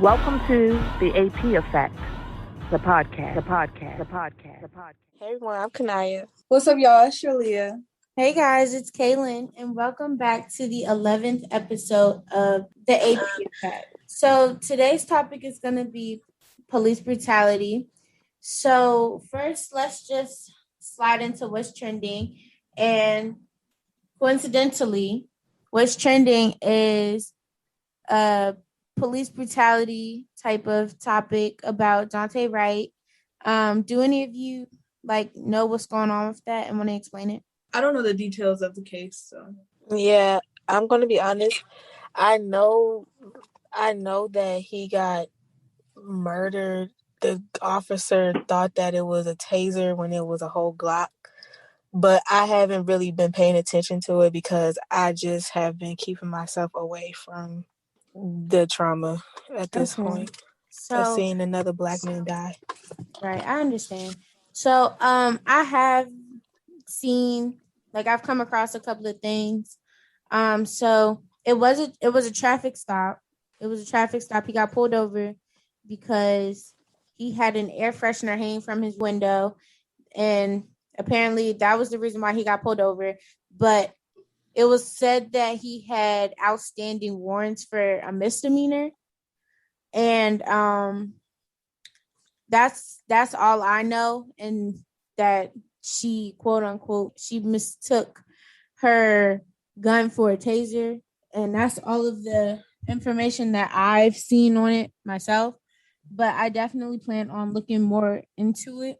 Welcome to the AP Effect, the podcast, the podcast, the podcast, the podcast. Hey everyone, I'm Kanaya. What's up, y'all? It's Shalia. Hey guys, it's Kaylin, and welcome back to the 11th episode of the AP Effect. So today's topic is going to be police brutality. So first, let's just slide into what's trending. And coincidentally, what's trending is a police brutality type of topic about Daunte Wright. Do any of you know what's going on with that and want to explain it? I don't know the details of the case, so. Yeah, I'm going to be honest. I know that he got murdered. The officer thought that it was a taser when it was a whole Glock. But I haven't really been paying attention to it because I just have been keeping myself away from the trauma at this point. So seeing another black man die. Right, I understand. So I have seen, I've come across a couple of things. So it was a traffic stop. It was a traffic stop. He got pulled over because he had an air freshener hanging from his window, and apparently that was the reason why he got pulled over. But it was said that he had outstanding warrants for a misdemeanor, and that's all I know. And that she, quote unquote, she mistook her gun for a taser, and that's all of the information that I've seen on it myself. But I definitely plan on looking more into it.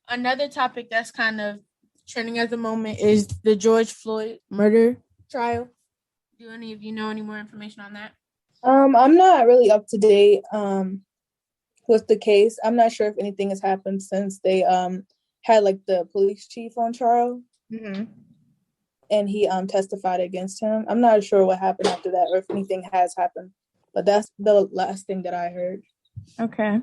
Another topic that's kind of trending at the moment is the George Floyd murder trial. Do any of you know any more information on that? I'm not really up to date with the case. I'm not sure if anything has happened since they had the police chief on trial. Mm-hmm. And he testified against him. I'm not sure what happened after that or if anything has happened, but that's the last thing that I heard. Okay.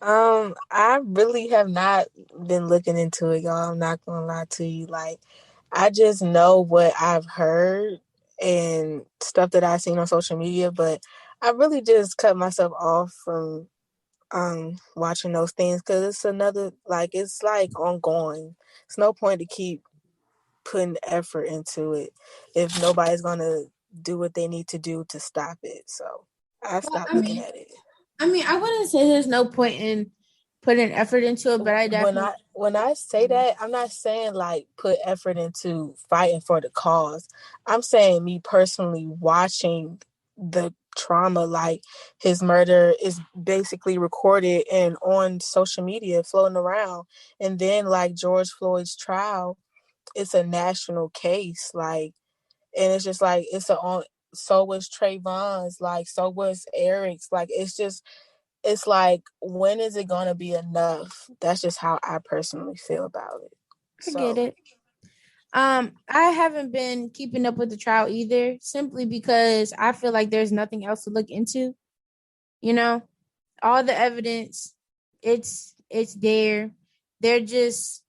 I really have not been looking into it, y'all. I'm not gonna lie to you. I just know what I've heard and stuff that I've seen on social media, but I really just cut myself off from watching those things because it's another it's ongoing. It's no point to keep putting effort into it if nobody's gonna do what they need to do to stop it. So I stopped looking at it. I wouldn't say there's no point in putting effort into it, but I definitely... When I say that, I'm not saying put effort into fighting for the cause. I'm saying me personally watching the trauma, his murder is basically recorded and on social media floating around. And then George Floyd's trial, it's a national case. And it's just so was Trayvon's, so was Eric's. It's when is it going to be enough? That's just how I personally feel about it. I get it. I haven't been keeping up with the trial either, simply because I feel like there's nothing else to look into. All the evidence, it's there. They're just,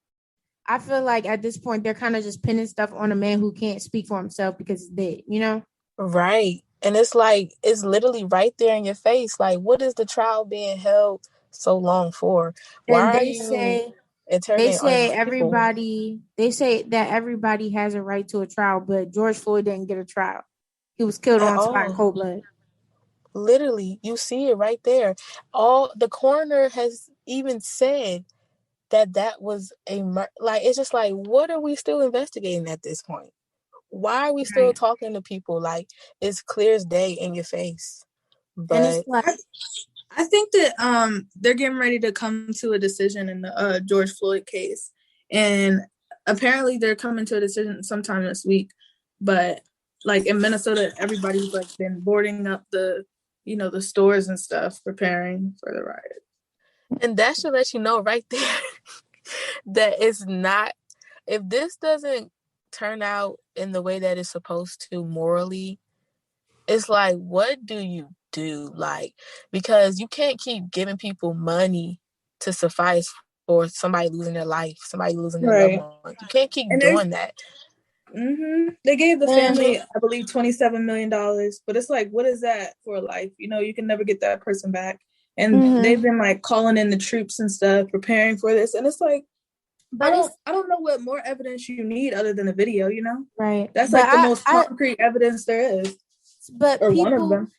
I feel like at this point, they're kind of just pinning stuff on a man who can't speak for himself because he's dead, Right. And it's literally right there in your face. What is the trial being held so long for? Why are you interrogating all these people? They say that everybody has a right to a trial, but George Floyd didn't get a trial. He was killed on spot in cold blood. Literally, you see it right there. The coroner has even said that was a it's just what are we still investigating at this point? Why are we still talking to people? It's clear as day in your face. But I think that they're getting ready to come to a decision in the George Floyd case, and apparently they're coming to a decision sometime this week. But in Minnesota, everybody's been boarding up the stores and stuff, preparing for the riot. And that should let you know right there that it's not, if this doesn't turn out in the way that it's supposed to morally, it's what do you do? Because you can't keep giving people money to suffice for somebody losing their life, somebody losing their loved one. You can't keep doing that. They gave the Mm-hmm. family, I believe, $27 million, but it's like, what is that for life? You know, you can never get that person back. And they've been like calling in the troops and stuff, preparing for this, and it's like, But I don't know what more evidence you need other than a video. You know, right. that's but like the most concrete evidence there is. But or people, one of them.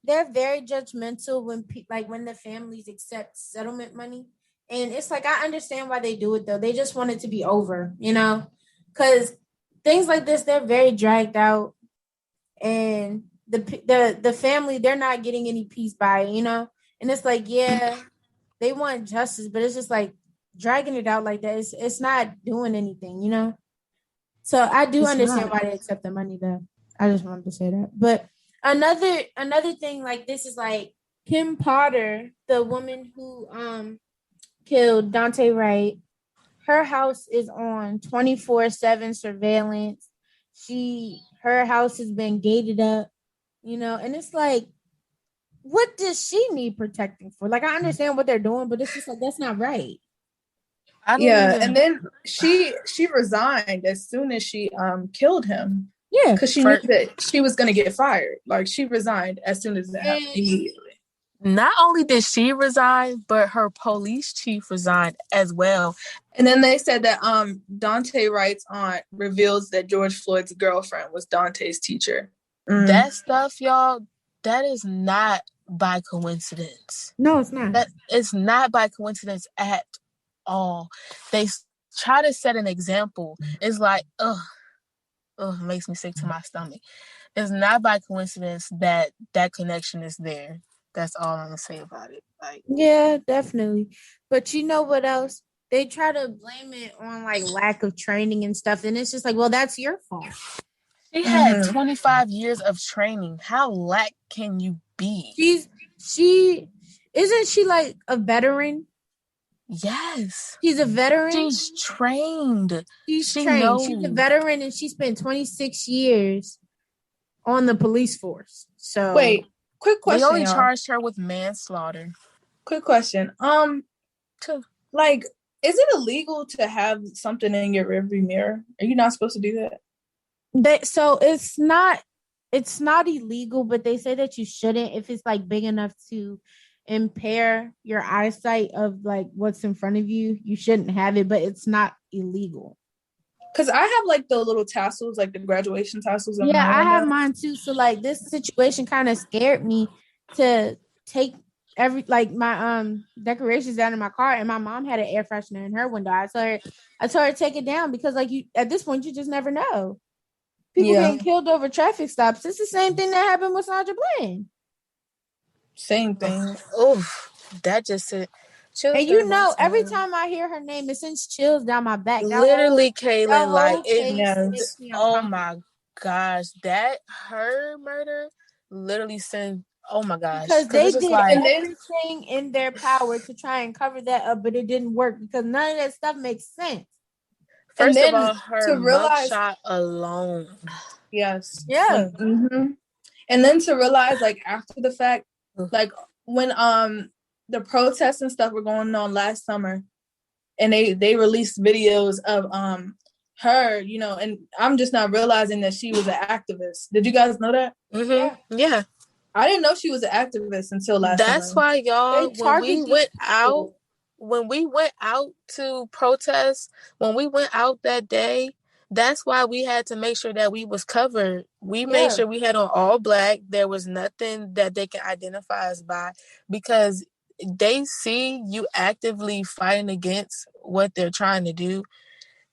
they're very judgmental when the families accept settlement money, and it's like I understand why they do it though. They just want it to be over, you know, because things like this they're very dragged out, and the family they're not getting any peace by it, you know, and it's like they want justice, but it's just like dragging it out like that. It's not doing anything, you know. So I do understand why they accept the money though. I just wanted to say that. But another thing like this is like Kim Potter, the woman who killed Dante Wright, her house is on 24/7 surveillance. Her house has been gated up, you know, and it's like, what does she need protecting for? Like I understand what they're doing, but it's just like that's not right. And then she resigned as soon as she killed him. Yeah, because she knew that she was going to get fired. Like she resigned as soon as that happened, immediately. Not only did she resign, but her police chief resigned as well. And then they said that Dante Wright's aunt reveals that George Floyd's girlfriend was Dante's teacher. That stuff, y'all, that is not by coincidence. No, it's not. That it's not by coincidence at all. They try to set an example. It's like, it makes me sick to my stomach. It's not by coincidence that connection is there. That's all I'm gonna say about it. Like, yeah, definitely. But you know what else? They try to blame it on like lack of training and stuff, and it's just like, well, that's your fault. She had 25 years of training. How lack can you be? Isn't she like a veteran? Yes. She's a veteran. She's trained. She's trained. Knows. She's a veteran, and she spent 26 years on the police force. So wait, quick question. They only charged her with manslaughter. Quick question. Like, is it illegal to have something in your rearview mirror? Are you not supposed to do that? So it's not illegal, but they say that you shouldn't if it's like big enough to impair your eyesight of like what's in front of you. You shouldn't have it, but it's not illegal. Because I have like the little tassels, like the graduation tassels. Yeah, I have mine too. So like this situation kind of scared me to take my decorations down in my car, and my mom had an air freshener in her window. I told her to take it down because like you at this point you just never know. People getting killed over traffic stops. It's the same thing that happened with Sandra Bland. Same thing. That just said. And you know, every time I hear her name, it sends chills down my back. Literally, Kaylin, like it. Oh my gosh, that her murder literally sent. Oh my gosh, because they did everything in their power to try and cover that up, but it didn't work because none of that stuff makes sense. First of all, her mugshot alone. Yes. Yeah. And then to realize, like after the fact, like when the protests and stuff were going on last summer, and they released videos of her, you know, and I'm just not realizing that she was an activist. Did you guys know that? Yeah. I didn't know she was an activist until last summer. That's why, y'all, when we went out to protest, when we went out that day, that's why we had to make sure that we was covered. We made sure we had on all black. There was nothing that they can identify us by, because they see you actively fighting against what they're trying to do.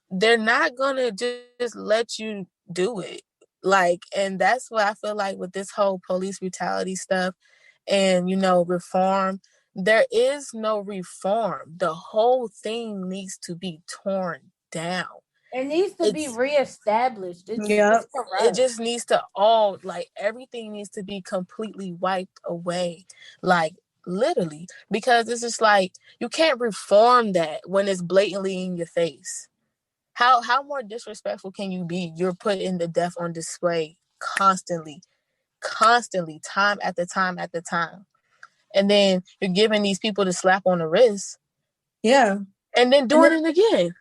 They're not gonna just let you do it. Like, and that's what I feel like with this whole police brutality stuff and, you know, reform. There is no reform. The whole thing needs to be torn down. It needs to be reestablished. It just needs to everything needs to be completely wiped away. Like, literally. Because it's just like, you can't reform that when it's blatantly in your face. How more disrespectful can you be? You're putting the death on display constantly, time after time after time. And then you're giving these people the slap on the wrist. Yeah. And then doing it again.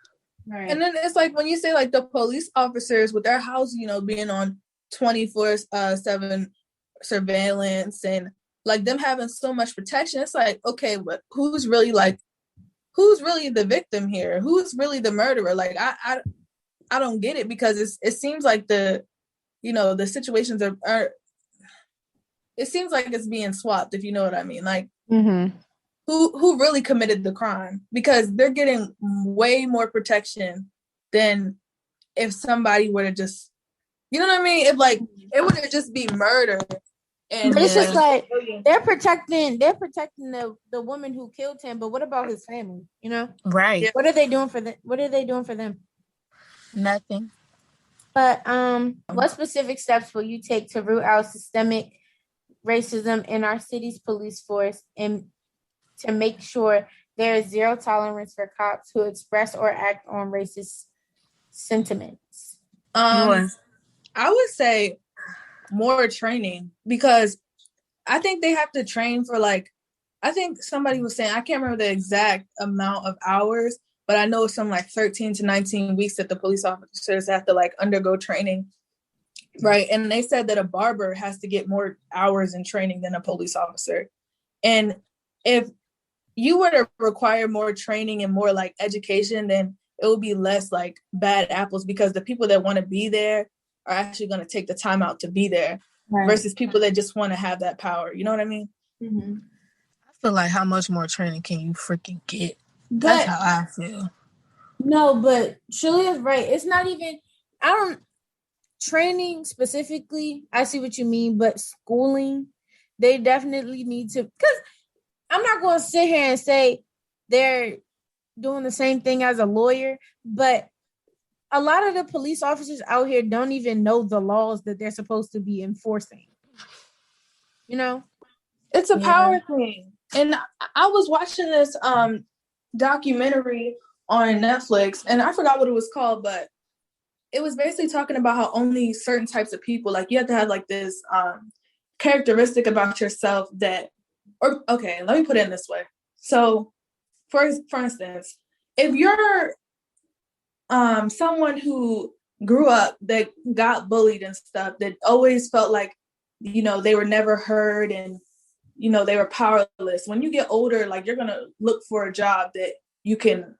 Right. And then it's like when you say like the police officers with their house, being on 24/7 surveillance and like them having so much protection, it's like, okay, but who's really the victim here? Who's really the murderer? Like I don't get it, because it seems like the situations are it seems like it's being swapped, if you know what I mean. Like who really committed the crime? Because they're getting way more protection than if somebody were to just, you know what I mean? If like it would have just be murder. And but it's just like they're protecting the woman who killed him, but what about his family? Right. What are they doing for them? What are they doing for them? Nothing. But what specific steps will you take to root out systemic racism in our city's police force and to make sure there is zero tolerance for cops who express or act on racist sentiments? I would say more training, because I think they have to train for I think somebody was saying, I can't remember the exact amount of hours, but I know it's some 13 to 19 weeks that the police officers have to undergo training. Right. And they said that a barber has to get more hours in training than a police officer. And if you were to require more training and more education, then it will be less bad apples, because the people that want to be there are actually going to take the time out to be there, right, versus people that just want to have that power. You know what I mean? Mm-hmm. I feel like how much more training can you freaking get? That's how I feel. No, but Shirley is right. It's not even, training specifically, I see what you mean, but schooling, they definitely need to, because I'm not going to sit here and say they're doing the same thing as a lawyer, but a lot of the police officers out here don't even know the laws that they're supposed to be enforcing. It's a power thing. And I was watching this documentary on Netflix, and I forgot what it was called, but it was basically talking about how only certain types of people, you have to have this characteristic about yourself that, okay, let me put it in this way. So for instance, if you're someone who grew up that got bullied and stuff, that always felt like, they were never heard and, they were powerless. When you get older, you're going to look for a job that you can,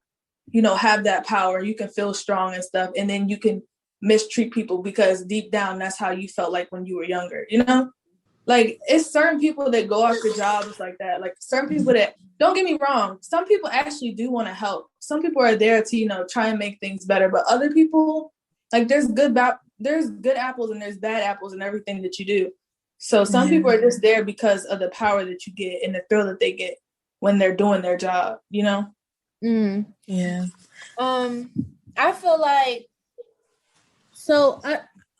have that power, you can feel strong and stuff. And then you can mistreat people because deep down, that's how you felt like when you were younger, it's certain people that go after jobs like that. Certain people that, don't get me wrong, some people actually do want to help. Some people are there to, try and make things better. But other people, there's good apples and there's bad apples in everything that you do. So some people are just there because of the power that you get and the thrill that they get when they're doing their job, Yeah. I feel like,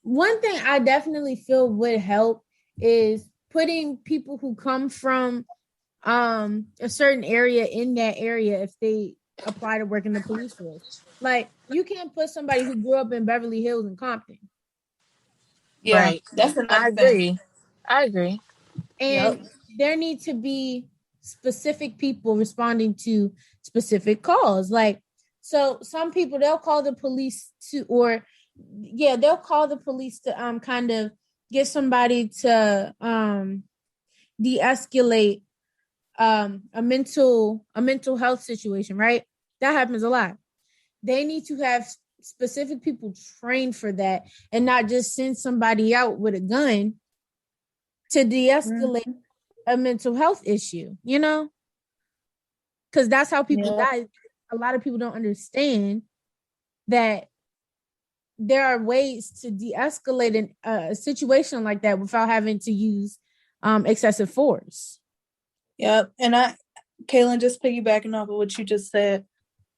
one thing I definitely feel would help is putting people who come from a certain area in that area if they apply to work in the police force. You can't put somebody who grew up in Beverly Hills and Compton. Yeah, right. That's another thing. I agree. And there need to be specific people responding to specific calls. So some people, they'll call the police to kind of get somebody to de-escalate a mental health situation, right? That happens a lot. They need to have specific people trained for that and not just send somebody out with a gun to de-escalate a mental health issue, because that's how people die. A lot of people don't understand that there are ways to de-escalate a situation like that without having to use excessive force. Yep. And Kaylin, just piggybacking off of what you just said,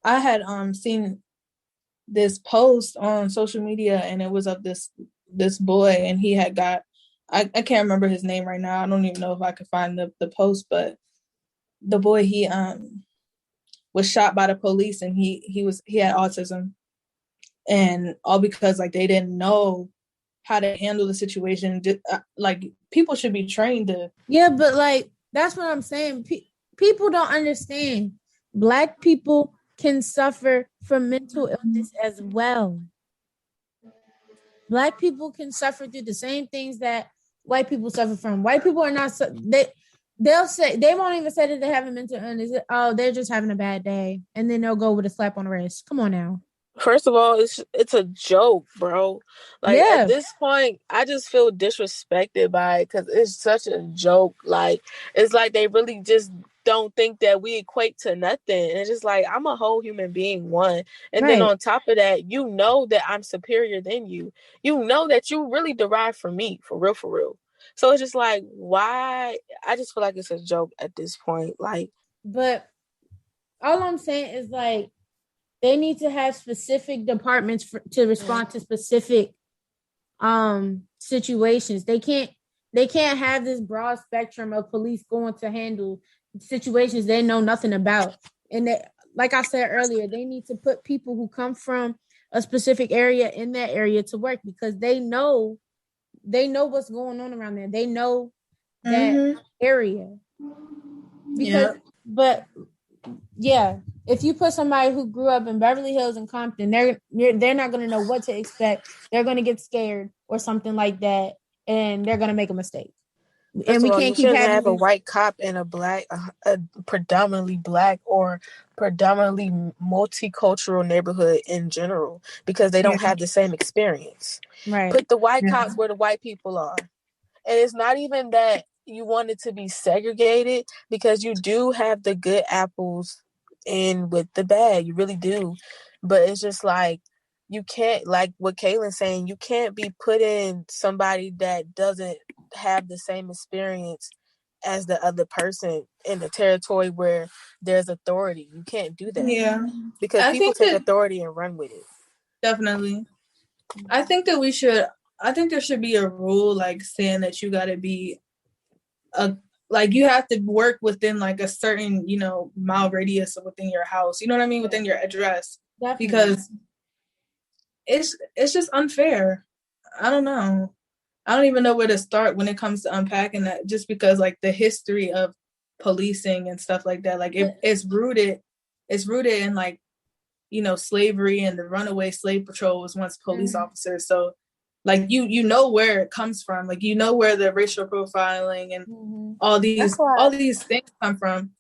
I had seen this post on social media, and it was of this boy, and he had got, I can't remember his name right now. I don't even know if I could find the post, but the boy, he was shot by the police, and he had autism, and all because they didn't know how to handle the situation. People should be trained to. Yeah, but that's what I'm saying. People don't understand. Black people can suffer from mental illness as well. Black people can suffer through the same things that white people suffer from. White people are not, they'll say, they won't even say that they have a mental illness. Oh, they're just having a bad day. And then they'll go with a slap on the wrist. Come on now. First of all, it's a joke, bro. Like, Yeah. at this point, I just feel disrespected by it because it's such a joke. Like, it's like they really just don't think that we equate to nothing. And it's just like, I'm a whole human being, one. And then Right. on top of that, you know that I'm superior than you. You know that you really derive from me, for real, for real. So it's just like, why? I just feel like it's a joke at this point. Like, But all I'm saying is, like, they need to have specific departments to respond to specific situations. They can't have this broad spectrum of police going to handle situations they know nothing about. And they, like I said earlier, they need to put people who come from a specific area in that area to work, because they know what's going on around there. They know that area. Because but yeah, if you put somebody who grew up in Beverly Hills and Compton, they're not going to know what to expect. They're going to get scared or something like that, and they're going to make a mistake. First of all, you shouldn't have a white cop in a predominantly black or predominantly multicultural neighborhood in general, because they don't have the same experience. Right. Put the white cops where the white people are. And it's not even that you want it to be segregated, because you do have the good apples in with the bad. You really do. But it's just like, you can't, like what Kaylin's saying, you can't be putting somebody that doesn't have the same experience as the other person in the territory where there's authority. You can't do that. Yeah. Because people take authority and run with it. Definitely. I think there should be a rule, like, saying that you got to be like, you have to work within like a certain, mile radius within your house. You know what I mean? Within your address. Definitely. Because it's just unfair. I don't know. I don't even know where to start when it comes to unpacking that, just because, like, the history of policing and stuff like that, like, it's rooted in, like, slavery, and the runaway slave patrol was once police officers. So, like, you know where it comes from, like, where the racial profiling and all these things come from.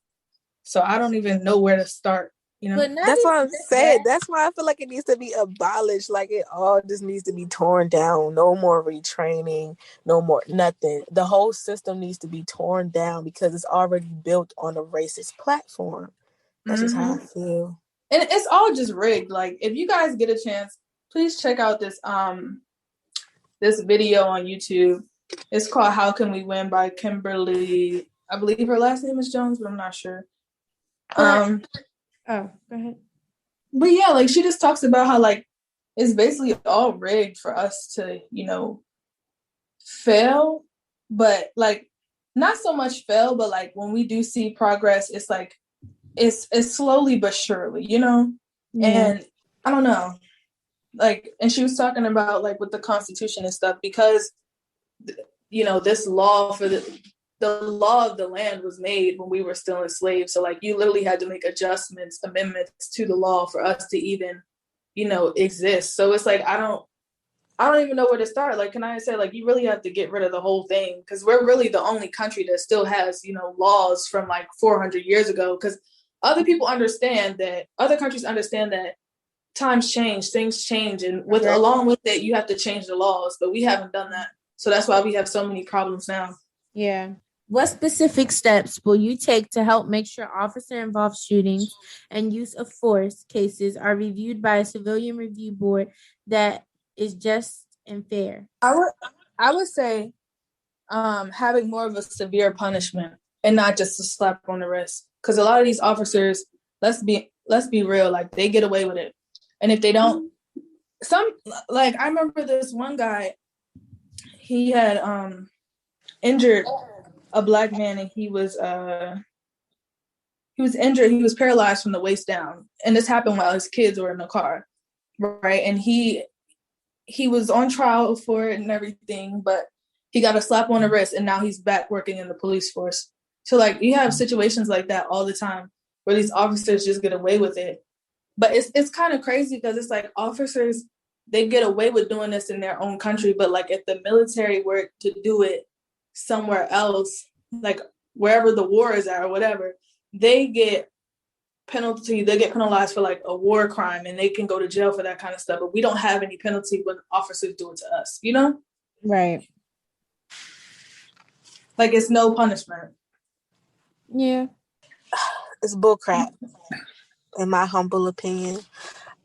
So I don't even know where to start. But that's what I'm saying. That's why I feel like it needs to be abolished. Like, it all just needs to be torn down. No more retraining. No more nothing. The whole system needs to be torn down, because it's already built on a racist platform. That's just how I feel. And it's all just rigged. Like, if you guys get a chance, please check out this this video on YouTube. It's called "How Can We Win" by Kimberly. I believe her last name is Jones, but I'm not sure. Oh, go ahead. But yeah, like, she just talks about how, like, it's basically all rigged for us to, fail, but, like, not so much fail, but, like, when we do see progress, it's like, it's slowly but surely, Yeah. And I don't know, like, and she was talking about, like, with the Constitution and stuff, because, this law for the law of the land was made when we were still enslaved. So, like, you literally had to make amendments to the law for us to even, exist. So it's like, I don't even know where to start. Like, can I say, like, you really have to get rid of the whole thing, because we're really the only country that still has, laws from like 400 years ago. Because other countries understand that times change, things change, and along with it, you have to change the laws. But we haven't done that. So that's why we have so many problems now. Yeah. What specific steps will you take to help make sure officer-involved shootings and use of force cases are reviewed by a civilian review board that is just and fair? I would say having more of a severe punishment and not just a slap on the wrist. Because a lot of these officers, let's be real, like, they get away with it. And if they don't, I remember this one guy, he had injured a black man, and he was injured. He was paralyzed from the waist down, and this happened while his kids were in the car, right? And he was on trial for it and everything, but he got a slap on the wrist, and now he's back working in the police force. So, like, you have situations like that all the time where these officers just get away with it, But it's kind of crazy because it's like officers, they get away with doing this in their own country, but like if the military were to do it somewhere else, like wherever the war is at or whatever, they get penalized for like a war crime and they can go to jail for that kind of stuff. But we don't have any penalty when officers do it to us, you know? Right. Like it's no punishment. Yeah. It's bullcrap, in my humble opinion.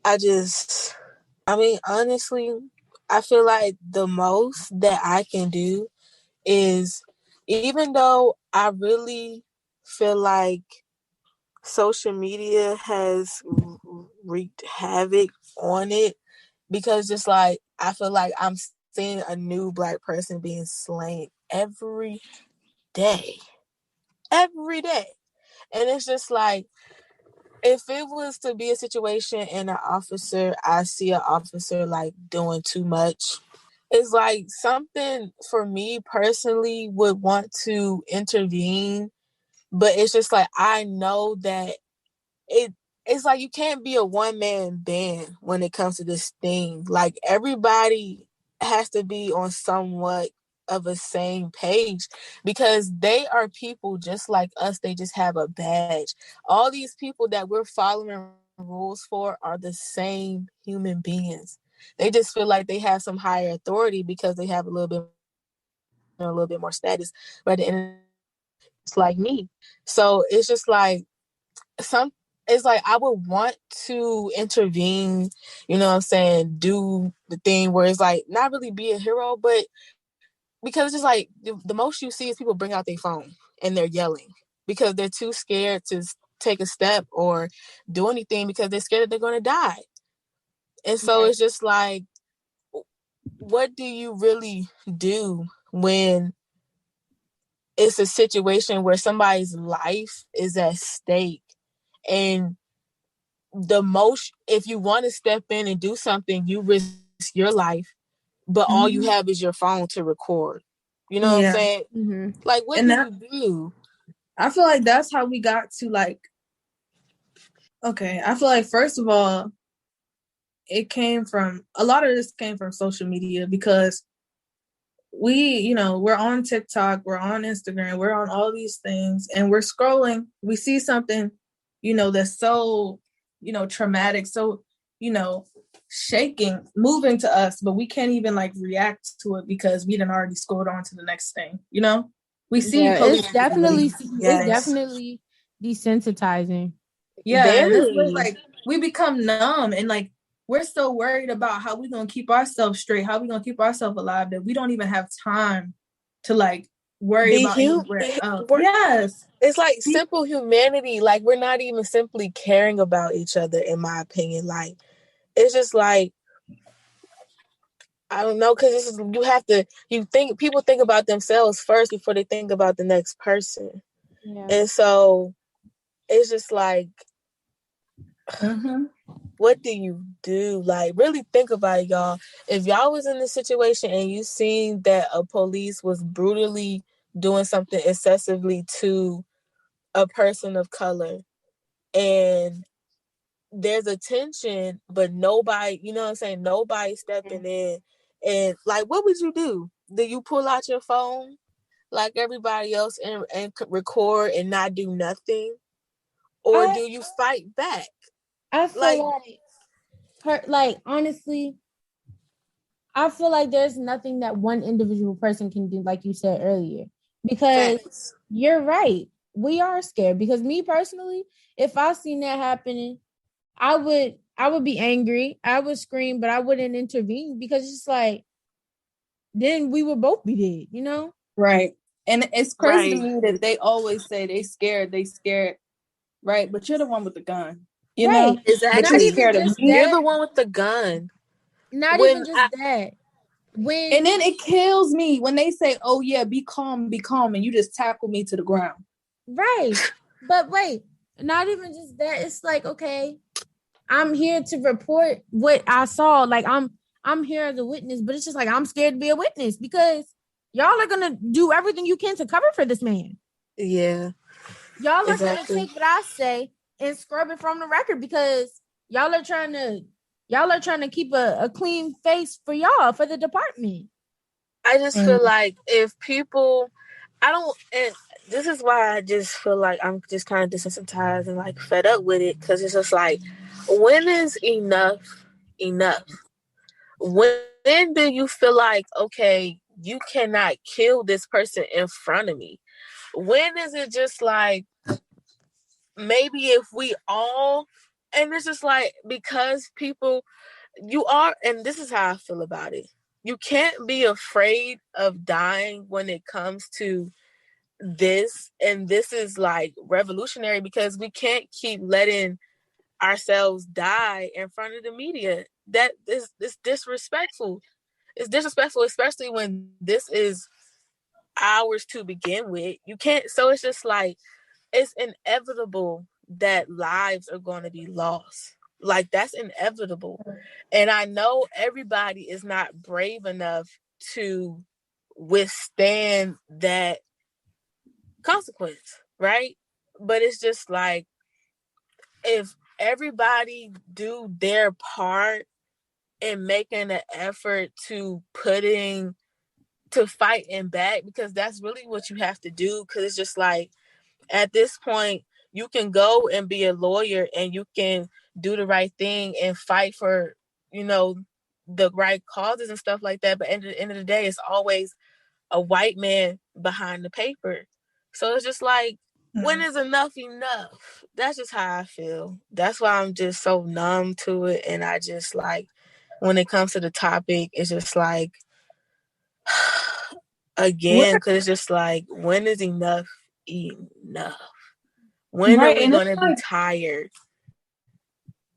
Honestly, I feel like the most that I can do is, even though I really feel like social media has wreaked havoc on it, because just like I feel like I'm seeing a new Black person being slain every day, and it's just like, if it was to be a situation and I see an officer like doing too much, it's like something for me personally would want to intervene, but it's just like I know that it's like you can't be a one-man band when it comes to this thing. Like everybody has to be on somewhat of a same page, because they are people just like us. They just have a badge. All these people that we're following rules for are the same human beings. They just feel like they have some higher authority because they have a little bit more status, but at the end of the day, it's like me. So it's just like it's like I would want to intervene, you know what I'm saying, do the thing where it's like not really be a hero, but because it's just like the most you see is people bring out their phone and they're yelling because they're too scared to take a step or do anything because they're scared that they're going to die. And so It's just like, what do you really do when it's a situation where somebody's life is at stake? And if you want to step in and do something, you risk your life, but all you have is your phone to record. You know what I'm saying? Mm-hmm. Like, what do you do? I feel like that's how we got to like, okay, I feel like first of all, a lot of this came from social media, because we're on TikTok, we're on Instagram, we're on all these things, and we're scrolling. We see something, that's so, traumatic, so, shaking, moving to us, but we can't even like react to it because we done already scrolled on to the next thing, We see it's definitely desensitizing. Yeah, and it's like we become numb, and like we're so worried about how we're gonna keep ourselves straight, how we're gonna keep ourselves alive, that we don't even have time to like worry about yes. It's like simple humanity. Like, we're not even simply caring about each other, in my opinion. Like, it's just like, I don't know, because people think about themselves first before they think about the next person. Yeah. And so it's just like, what do you do? Like, really think about it, y'all. If y'all was in this situation and you seen that a police was brutally doing something excessively to a person of color, and there's a tension, but nobody, you know what I'm saying, nobody stepping in, and like, what would you do? Do you pull out your phone like everybody else and record and not do nothing, or do you fight back? I feel like honestly, I feel like there's nothing that one individual person can do, like you said earlier, because you're right. We are scared, because me personally, if I seen that happening, I would be angry. I would scream, but I wouldn't intervene, because it's just like, then we would both be dead, Right. And it's crazy to me that they always say they scared, right? But you're the one with the gun, you know? Exactly. You're the one with the gun. Not even just that. And then it kills me when they say, "Oh yeah, be calm," and you just tackle me to the ground. Right. But wait, not even just that. It's like, okay, I'm here to report what I saw. Like, I'm here as a witness, but it's just like, I'm scared to be a witness, because y'all are gonna do everything you can to cover for this man. Yeah. Y'all are gonna take what I say and scrub it from the record, because y'all are trying to keep a clean face for y'all, for the department. I just feel like if people, and this is why I just feel like I'm just kind of desensitized and like fed up with it, because it's just like, when is enough enough? When do you feel like, okay, you cannot kill this person in front of me? When is it just like, maybe if we all, and it's just like, because people, and this is how I feel about it. You can't be afraid of dying when it comes to this, and this is like revolutionary, because we can't keep letting ourselves die in front of the media. That is disrespectful. It's disrespectful, especially when this is ours to begin with. You can't, so it's just like, it's inevitable that lives are going to be lost. Like, that's inevitable. And I know everybody is not brave enough to withstand that consequence, right? But it's just like, if everybody do their part in making an effort to fighting back, because that's really what you have to do. Because it's just like, at this point, you can go and be a lawyer and you can do the right thing and fight for, the right causes and stuff like that. But at the end of the day, it's always a white man behind the paper. So it's just like, when is enough enough? That's just how I feel. That's why I'm just so numb to it. And I just like, when it comes to the topic, it's just like, again, because it's just like, when is enough enough? When are we going to be tired?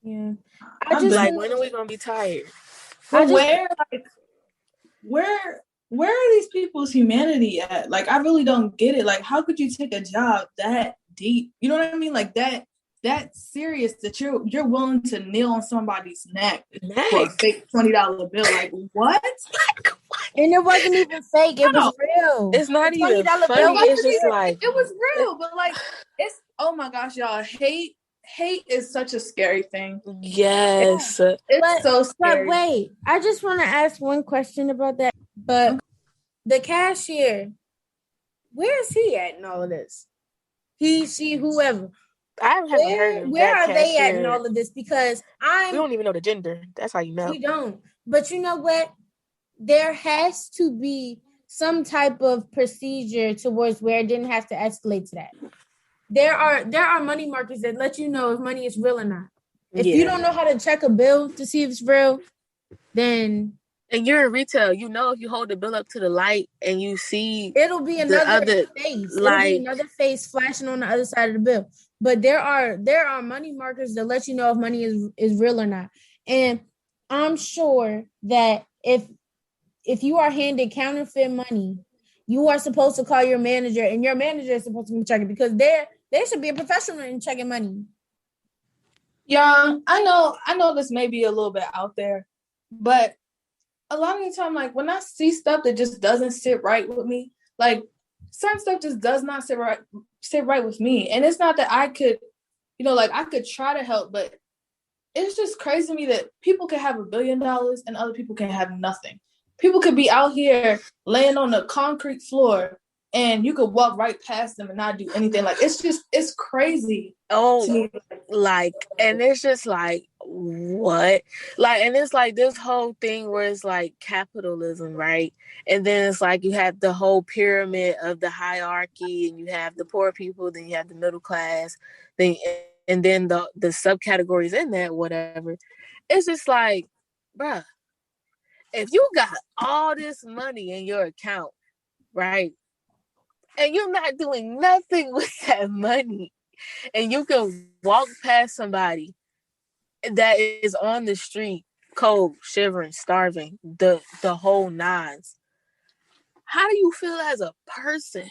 Yeah. When are we going to be tired? Where are these people's humanity at? Like, I really don't get it. Like, how could you take a job that deep? You know what I mean? Like, that serious, that you're willing to kneel on somebody's neck for a fake $20 bill. Like, what? And it wasn't even fake. It was real. It's not even funny. It's just like, it was real, but like, it's, oh my gosh, y'all, hate is such a scary thing. Yes. It's so scary. But wait, I just want to ask one question about that. But the cashier, where is he at in all of this? He, she, whoever. I haven't heard of where that are cashier. they at in all of this? Because we don't even know the gender. That's how you know. We don't. But you know what? There has to be some type of procedure towards where it didn't have to escalate to that. There are money markers that let you know if money is real or not. If you don't know how to check a bill to see if it's real, then... And you're in retail, if you hold the bill up to the light and you see... It'll be another face. It'll be another face flashing on the other side of the bill. But there are money markers that let you know if money is real or not. And I'm sure that if you are handed counterfeit money, you are supposed to call your manager, and your manager is supposed to be checking, because they should be a professional in checking money. Yeah, I know this may be a little bit out there, but a lot of the time, like, when I see stuff that just doesn't sit right with me, like, certain stuff just does not sit right with me. And it's not that I could, I could try to help, but it's just crazy to me that people can have $1 billion and other people can have nothing. People could be out here laying on the concrete floor and you could walk right past them and not do anything. Like, it's crazy. Oh, like, and it's just like, what? Like, and it's like this whole thing where it's like capitalism, right? And then it's like you have the whole pyramid of the hierarchy, and you have the poor people, then you have the middle class, and then the subcategories in that, whatever. It's just like, bruh, if you got all this money in your account, right, and you're not doing nothing with that money, and you can walk past somebody that is on the street, cold, shivering, starving, the whole nines, how do you feel as a person?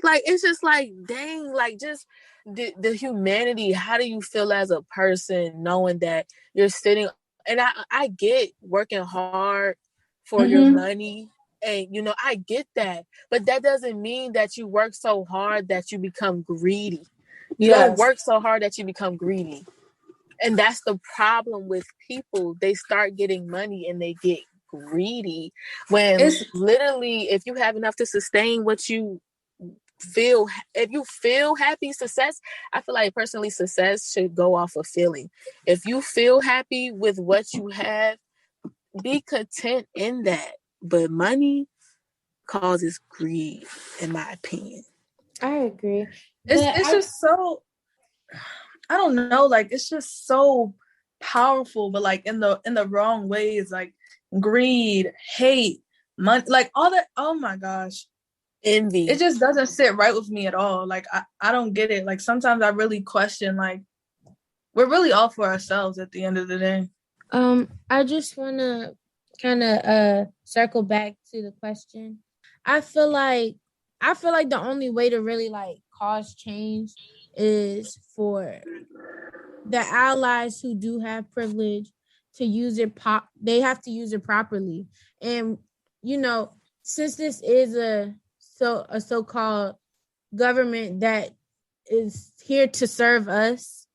Like, it's just like, dang, like, just the humanity. How do you feel as a person knowing that you're sitting, and I get working hard for your money, and I get that, but that doesn't mean that you work so hard that you become greedy. You don't work so hard that you become greedy. And that's the problem with people. They start getting money and they get greedy when literally, if you have enough to sustain what you feel, if you feel happy, success, I feel like personally success should go off of feeling. If you feel happy with what you have, be content in that. But money causes greed, in my opinion. I agree. It's just so, I don't know, like it's just so powerful, but like in the wrong ways, like greed, hate, money, like all that. Oh my gosh, envy. It just doesn't sit right with me at all. Like I don't get it. Like sometimes I really question, like we're really all for ourselves at the end of the day. I just want to kind of circle back to the question. I feel like the only way to really like cause change is for the allies who do have privilege to use it they have to use it properly. And since this is a so-called government that is here to serve us,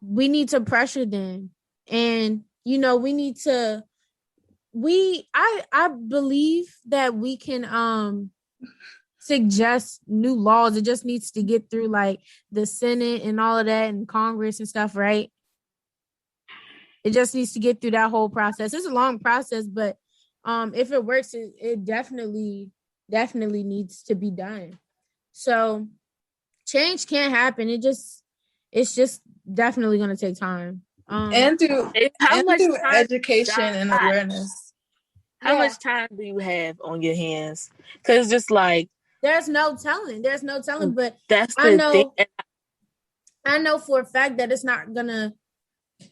we need to pressure them. And we need to I believe that we can suggest new laws. It just needs to get through like the Senate and all of that and Congress and stuff, right? It just needs to get through that whole process. It's a long process, but if it works, it definitely needs to be done. So change can't happen. It's just definitely going to take time. And through education and awareness. How much time do you have on your hands? Because just like there's no telling, but that's the thing. I know for a fact that it's not gonna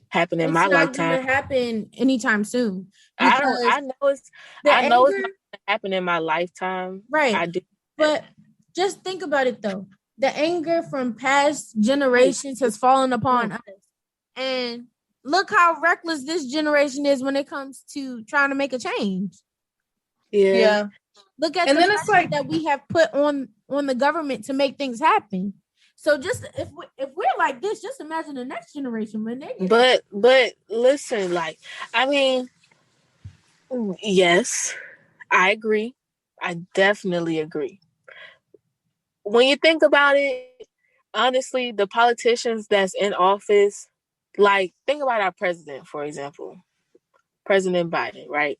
happen in my lifetime. It's not gonna happen anytime soon. I know it's not gonna happen in my lifetime. Right. I do. But just think about it though. The anger from past generations has fallen upon us. And look how reckless this generation is when it comes to trying to make a change. Yeah. Look at the pressure that we have put on the government to make things happen. So just if we're like this, just imagine the next generation when they get But listen, like, I mean, yes, I agree. I definitely agree. When you think about it, honestly, the politicians that's in office, like, think about our president, for example, President Biden, right?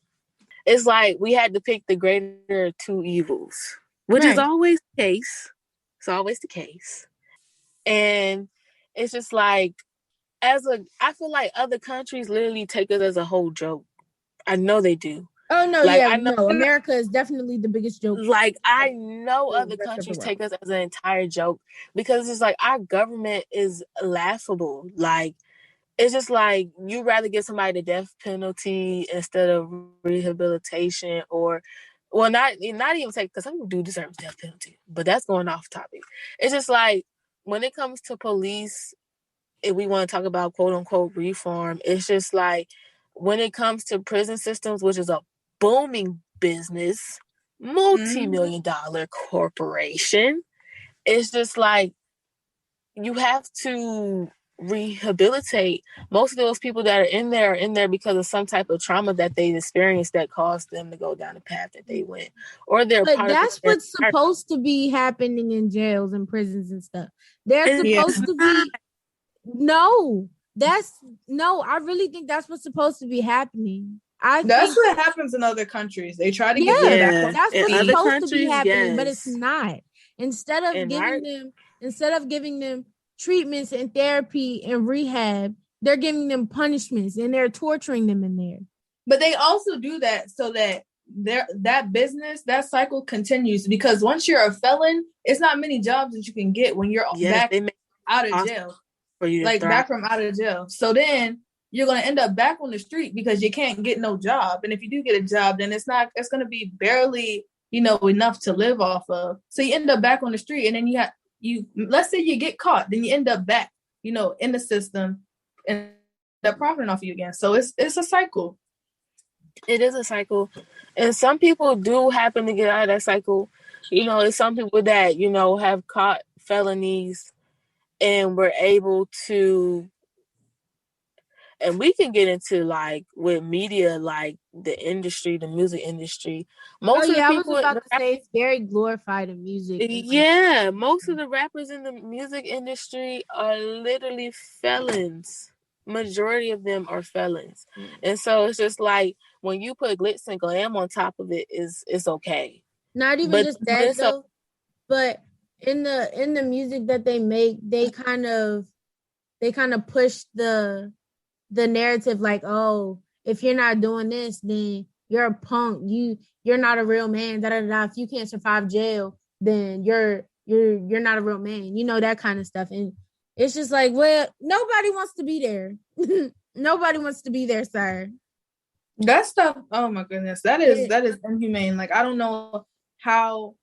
It's like we had to pick the greater of two evils, which is always the case. It's always the case. And it's just like, I feel like other countries literally take us as a whole joke. I know they do. Oh, no, like, yeah, I know America is definitely the biggest joke. Like, I know other countries take us as an entire joke because it's like our government is laughable. Like, it's just like you rather give somebody the death penalty instead of rehabilitation or, well, not even take, because some people do deserve the death penalty, but that's going off topic. It's just like when it comes to police, if we want to talk about quote unquote reform, it's just like when it comes to prison systems, which is a booming business, multi-million-dollar corporation, it's just like you have to rehabilitate. Most of those people that are in there because of some type of trauma that they experienced that caused them to go down the path that they went, or they're part that's of what's supposed to be happening in jails and prisons and stuff. They're supposed to be I really think that's what's supposed to be happening. That's what happens in other countries. They try to get them back. That's what's supposed to be happening, but it's not. Instead of giving them treatments and therapy and rehab, they're giving them punishments and they're torturing them in there. But they also do that so that that cycle continues, because once you're a felon, it's not many jobs that you can get when you're back out of jail. Back from out of jail. So then you're going to end up back on the street because you can't get no job. And if you do get a job, then it's going to be barely, enough to live off of. So you end up back on the street, and then let's say you get caught, then you end up back, in the system, and they're profiting off you again. So it's a cycle. It is a cycle. And some people do happen to get out of that cycle. It's some people that, have caught felonies and were able to And we can get into like with media, like the industry, the music industry. Most of the I people, was about to say it's very glorified in music. yeah, most of the rappers in the music industry are literally felons. Majority of them are felons, and so it's just like when you put glitz and glam on top of it, it's okay. Not even just that though, but in the music that they make, they kind of push the narrative like, oh, if you're not doing this, then you're a punk. You're not a real man. Da da da. If you can't survive jail, then you're not a real man. You know, that kind of stuff. And it's just like, well, nobody wants to be there. Nobody wants to be there, sir. That stuff, oh my goodness, that is inhumane. Like, I don't know how.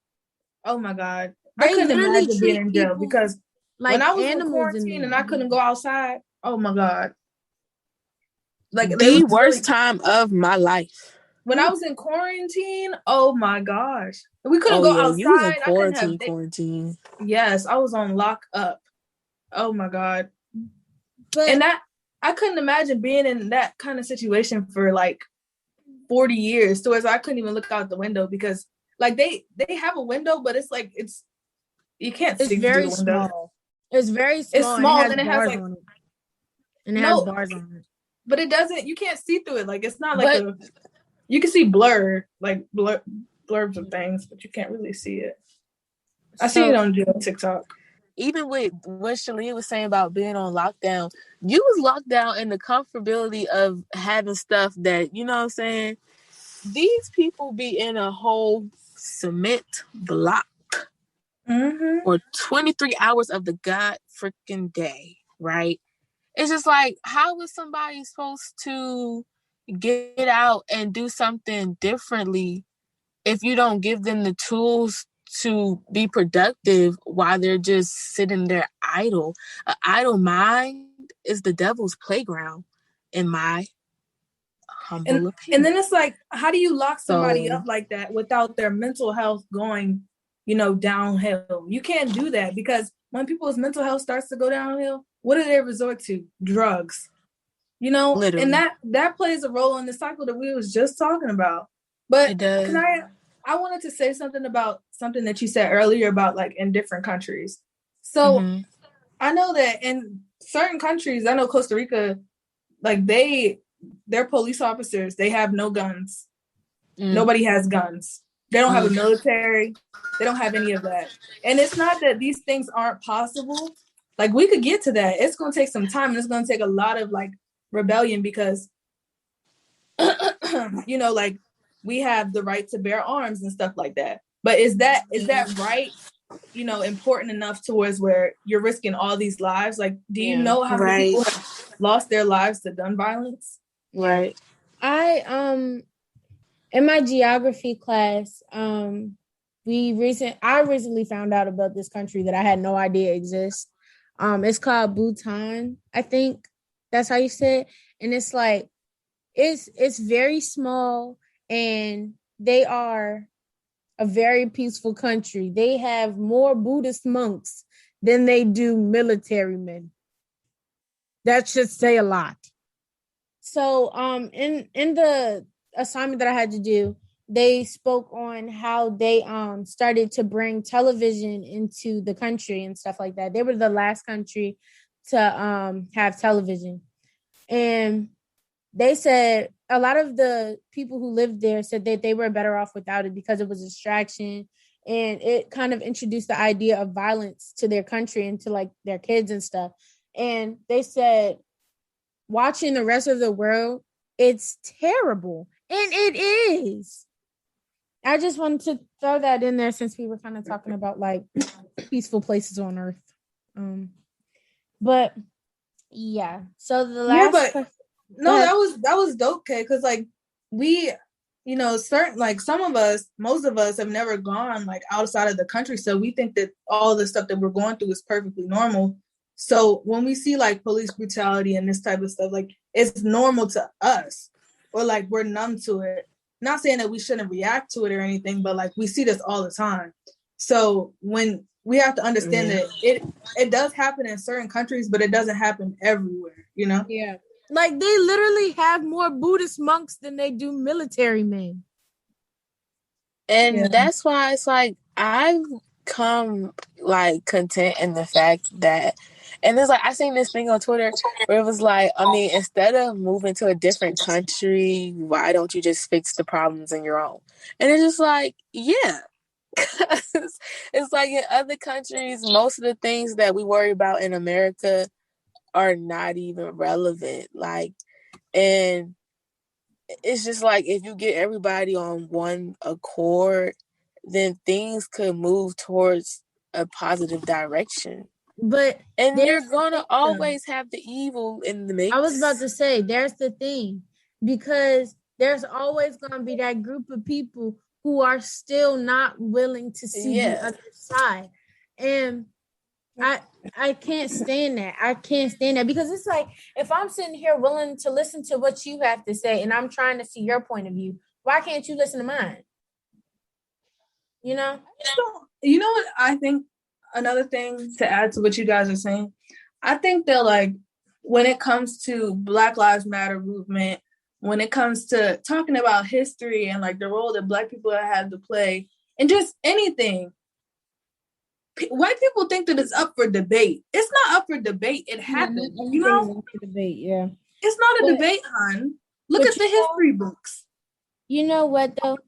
Oh my God, I couldn't imagine being in jail because like when I was in animals quarantine and I couldn't go outside, oh my God, like the worst time of my life. When I was in quarantine, oh my gosh, we couldn't go outside. You was in quarantine. Yes, I was on lock up. Oh my God, and that I couldn't imagine being in that kind of situation for like 40 years, to where I couldn't even look out the window because like they have a window, but it's like you can't see through the window. Small. It's very small. It's small and it has bars on it. And it has bars on it. But it doesn't. You can't see through it. Like it's not like you can see blurbs of things, but you can't really see it. I see it on TikTok. Even with what Shalene was saying about being on lockdown, you was locked down in the comfortability of having stuff that, you know what I'm saying? These people be in a whole cement block for 23 hours of the god freaking day, right? It's just like, how is somebody supposed to get out and do something differently if you don't give them the tools to be productive while they're just sitting there idle? An idle mind is the devil's playground, in my humble opinion. And then it's like, how do you lock somebody up like that without their mental health going, downhill? You can't do that because when people's mental health starts to go downhill, what do they resort to? Drugs. Literally. And that plays a role in the cycle that we was just talking about. But it does. I wanted to say something about something that you said earlier about like in different countries. So I know that in certain countries, I know Costa Rica, like their police officers, they have no guns. Nobody has guns. They don't have a military. They don't have any of that. And it's not that these things aren't possible. Like we could get to that. It's going to take some time and it's going to take a lot of like rebellion because, like we have the right to bear arms and stuff like that. But is that right? Important enough towards where you're risking all these lives? Like, do you know how many people have lost their lives to gun violence? Right. I in my geography class, I recently found out about this country that I had no idea exists. It's called Bhutan, I think that's how you say it. And it's like it's very small and they are a very peaceful country. They have more Buddhist monks than they do military men. That should say a lot. So in the assignment that I had to do, they spoke on how they started to bring television into the country and stuff like that. They were the last country to have television. And they said a lot of the people who lived there said that they were better off without it because it was a distraction and it kind of introduced the idea of violence to their country and to like their kids and stuff. And they said watching the rest of the world, it's terrible. And it is. I just wanted to throw that in there since we were kind of talking about like peaceful places on earth. But yeah. So the last that was dope, Kay, because like we, certain like most of us have never gone like outside of the country, so we think that all the stuff that we're going through is perfectly normal. So when we see like police brutality and this type of stuff, like it's normal to us, or like we're numb to it. Not saying that we shouldn't react to it or anything, but like we see this all the time. So when we have to understand that it does happen in certain countries, but it doesn't happen everywhere, Yeah. Like, they literally have more Buddhist monks than they do military men. And that's why it's like I've come like content in the fact that, and it's like I seen this thing on Twitter where it was like, I mean, instead of moving to a different country, why don't you just fix the problems in your own? And it's just like, yeah. It's like in other countries, most of the things that we worry about in America are not even relevant. Like, and it's just like if you get everybody on one accord, then things could move towards a positive direction. But and you're gonna always have the evil in the mix. I was about to say, there's the thing, because there's always going to be that group of people who are still not willing to see the other side. And I can't stand that. I can't stand that, because it's like, if I'm sitting here willing to listen to what you have to say and I'm trying to see your point of view, why can't you listen to mine? You know? So, you know what I think? Another thing to add to what you guys are saying, I think that, like, when it comes to Black Lives Matter movement, when it comes to talking about history and like the role that Black people have had to play, and just anything, white people think that it's up for debate. It's not up for debate. It happened. You know, debate. Yeah, it's not a debate, hon. Look at the history books. You know what though?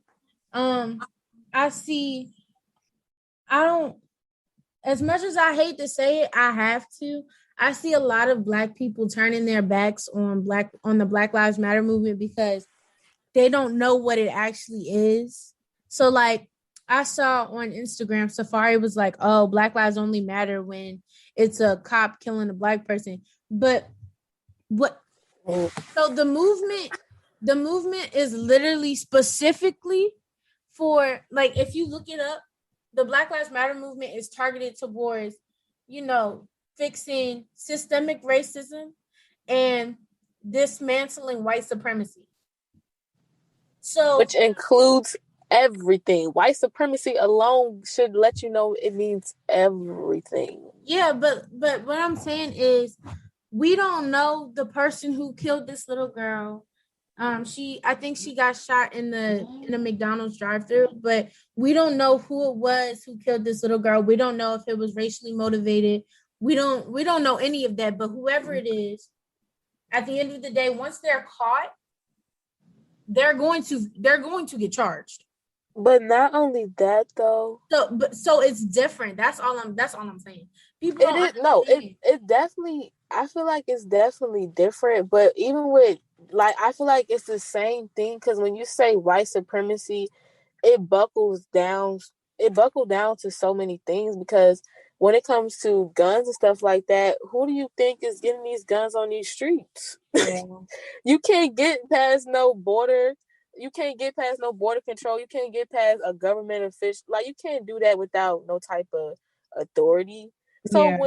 I don't, as much as I hate to say it, I have to. I see a lot of Black people turning their backs on the Black Lives Matter movement because they don't know what it actually is. So, like, I saw on Instagram, Safari was like, "Oh, Black Lives only matter when it's a cop killing a Black person." But what? So the movement is literally specifically for, like, if you look it up, the Black Lives Matter movement is targeted towards, fixing systemic racism and dismantling white supremacy. So, which includes everything. White supremacy alone should let you know it means everything. Yeah, but what I'm saying is, we don't know the person who killed this little girl. I think she got shot in the McDonald's drive-thru, but we don't know who it was who killed this little girl. We don't know if it was racially motivated. We don't know any of that. But whoever it is, at the end of the day, once they're caught, they're going to get charged. But not only that, though. So it's different. That's all I'm saying. People it definitely. I feel like it's definitely different. But even with, like, I feel like it's the same thing, because when you say white supremacy, it buckles down. It buckled down to so many things, because when it comes to guns and stuff like that, who do you think is getting these guns on these streets? Yeah. You can't get past no border. You can't get past no border control. You can't get past a government official. Like, you can't do that without no type of authority. So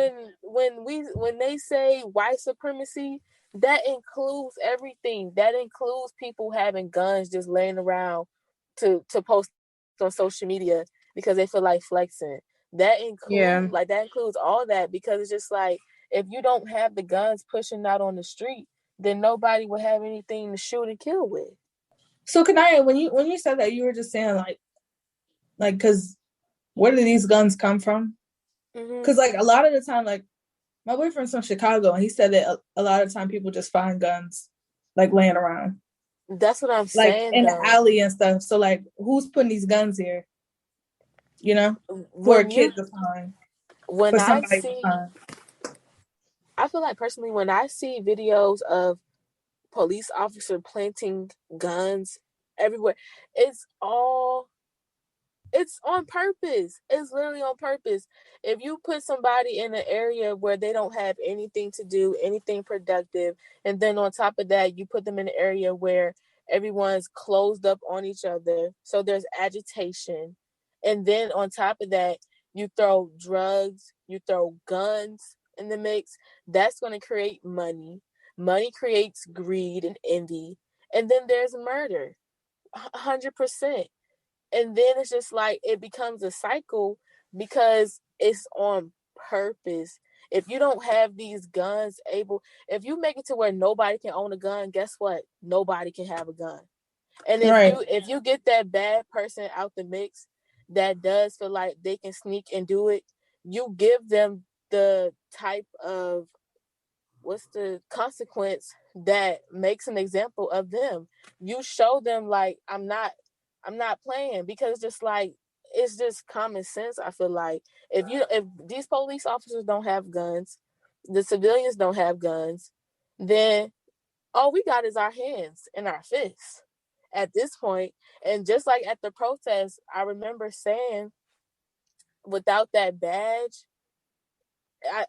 when they say white supremacy, that includes everything. That includes people having guns just laying around to post on social media because they feel like flexing. That includes all that, because it's just like, if you don't have the guns pushing out on the street, then nobody will have anything to shoot and kill with. So, Kanaya, when you said that, you were just saying like, because where do these guns come from? Because like a lot of the time, like, my boyfriend's from Chicago, and he said that a lot of the time people just find guns like laying around. That's what I'm saying, like in the alley and stuff. So like, who's putting these guns here? You know, for a kid to find. I feel like personally, when I see videos of police officer planting guns everywhere, it's on purpose. It's literally on purpose. If you put somebody in an area where they don't have anything to do, anything productive, and then on top of that, you put them in an area where everyone's closed up on each other, so there's agitation, and then on top of that, you throw drugs, you throw guns in the mix, that's going to create money. Money creates greed and envy, and then there's murder, 100%. And then it's just like, it becomes a cycle because it's on purpose. If you don't have these guns if you make it to where nobody can own a gun, guess what? Nobody can have a gun. And if you get that bad person out the mix that does feel like they can sneak and do it, you give them the type of what's the consequence that makes an example of them. You show them like I'm not playing, because just like it's just common sense. I feel like if these police officers don't have guns, the civilians don't have guns, then all we got is our hands and our fists at this point. And just like at the protest, I remember saying, without that badge,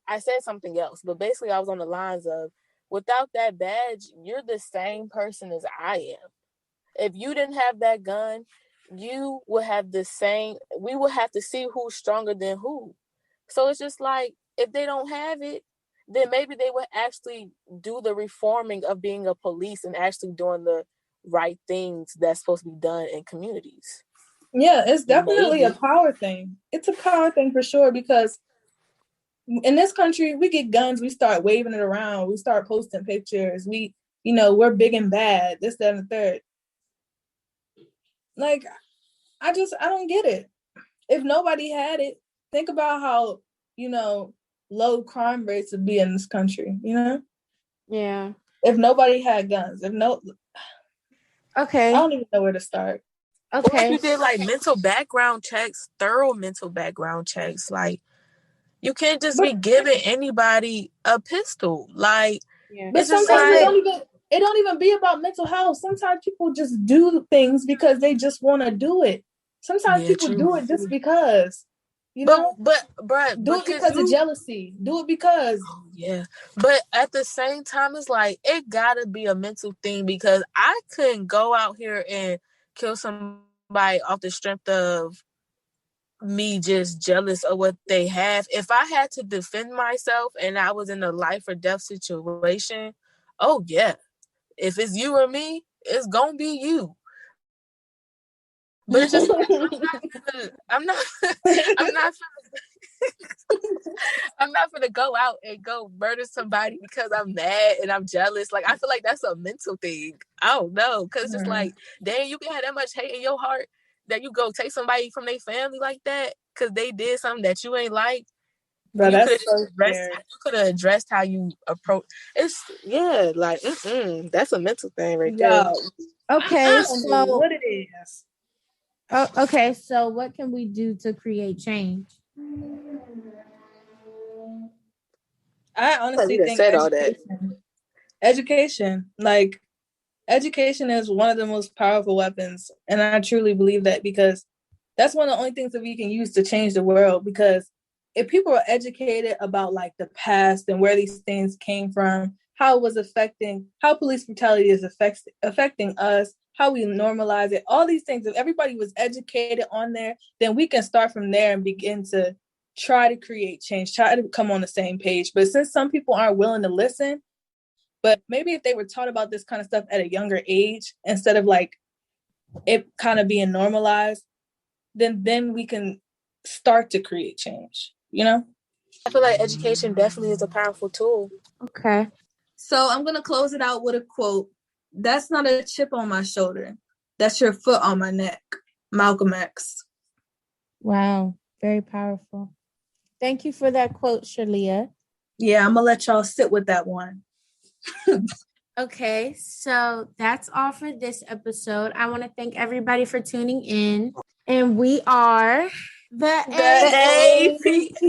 I said something else, but basically I was on the lines of, without that badge, you're the same person as I am. If you didn't have that gun, you would have the same, we would have to see who's stronger than who. So it's just like, if they don't have it, then maybe they would actually do the reforming of being a police and actually doing the right things that's supposed to be done in communities. Yeah, it's definitely a power thing. It's a power thing for sure, because in this country, we get guns, we start waving it around, we start posting pictures, we're big and bad, this, that, and the third. Like, I don't get it. If nobody had it, think about how, low crime rates would be in this country, Yeah. If nobody had guns, Okay. I don't even know where to start. Okay. Or if you did like mental background checks, thorough mental background checks, like, you can't just be giving anybody a pistol. Like, but sometimes it don't even be about mental health. Sometimes people just do things because they just want to do it. Sometimes people do it just because, But do it because of jealousy. Do it because. Oh, yeah. But at the same time, it's like, it gotta be a mental thing, because I couldn't go out here and kill somebody off the strength of me just jealous of what they have. If I had to defend myself and I was in a life or death situation, oh yeah, if it's you or me, it's gonna be you. But it's just like, I'm not gonna go out and go murder somebody because I'm mad and I'm jealous. Like, I feel like that's a mental thing. I don't know, because it's just like, dang, you can have that much hate in your heart that you go take somebody from their family like that because they did something that you ain't like. Bro, you could have addressed how you approach. It's like that's a mental thing right there. Okay, so what it is. Okay, so what can we do to create change? I honestly think education, like, education is one of the most powerful weapons. And I truly believe that, because that's one of the only things that we can use to change the world. Because if people are educated about like the past and where these things came from, how police brutality is affecting us, how we normalize it, all these things, if everybody was educated on there, then we can start from there and begin to try to create change, try to come on the same page. But since some people aren't willing to listen, but maybe if they were taught about this kind of stuff at a younger age, instead of like it kind of being normalized, then we can start to create change, I feel like education definitely is a powerful tool. Okay. So I'm going to close it out with a quote. That's not a chip on my shoulder. That's your foot on my neck. Malcolm X. Wow. Very powerful. Thank you for that quote, Shalia. Yeah, I'm going to let y'all sit with that one. Okay, so that's all for this episode. I want to thank everybody for tuning in. And we are the APF.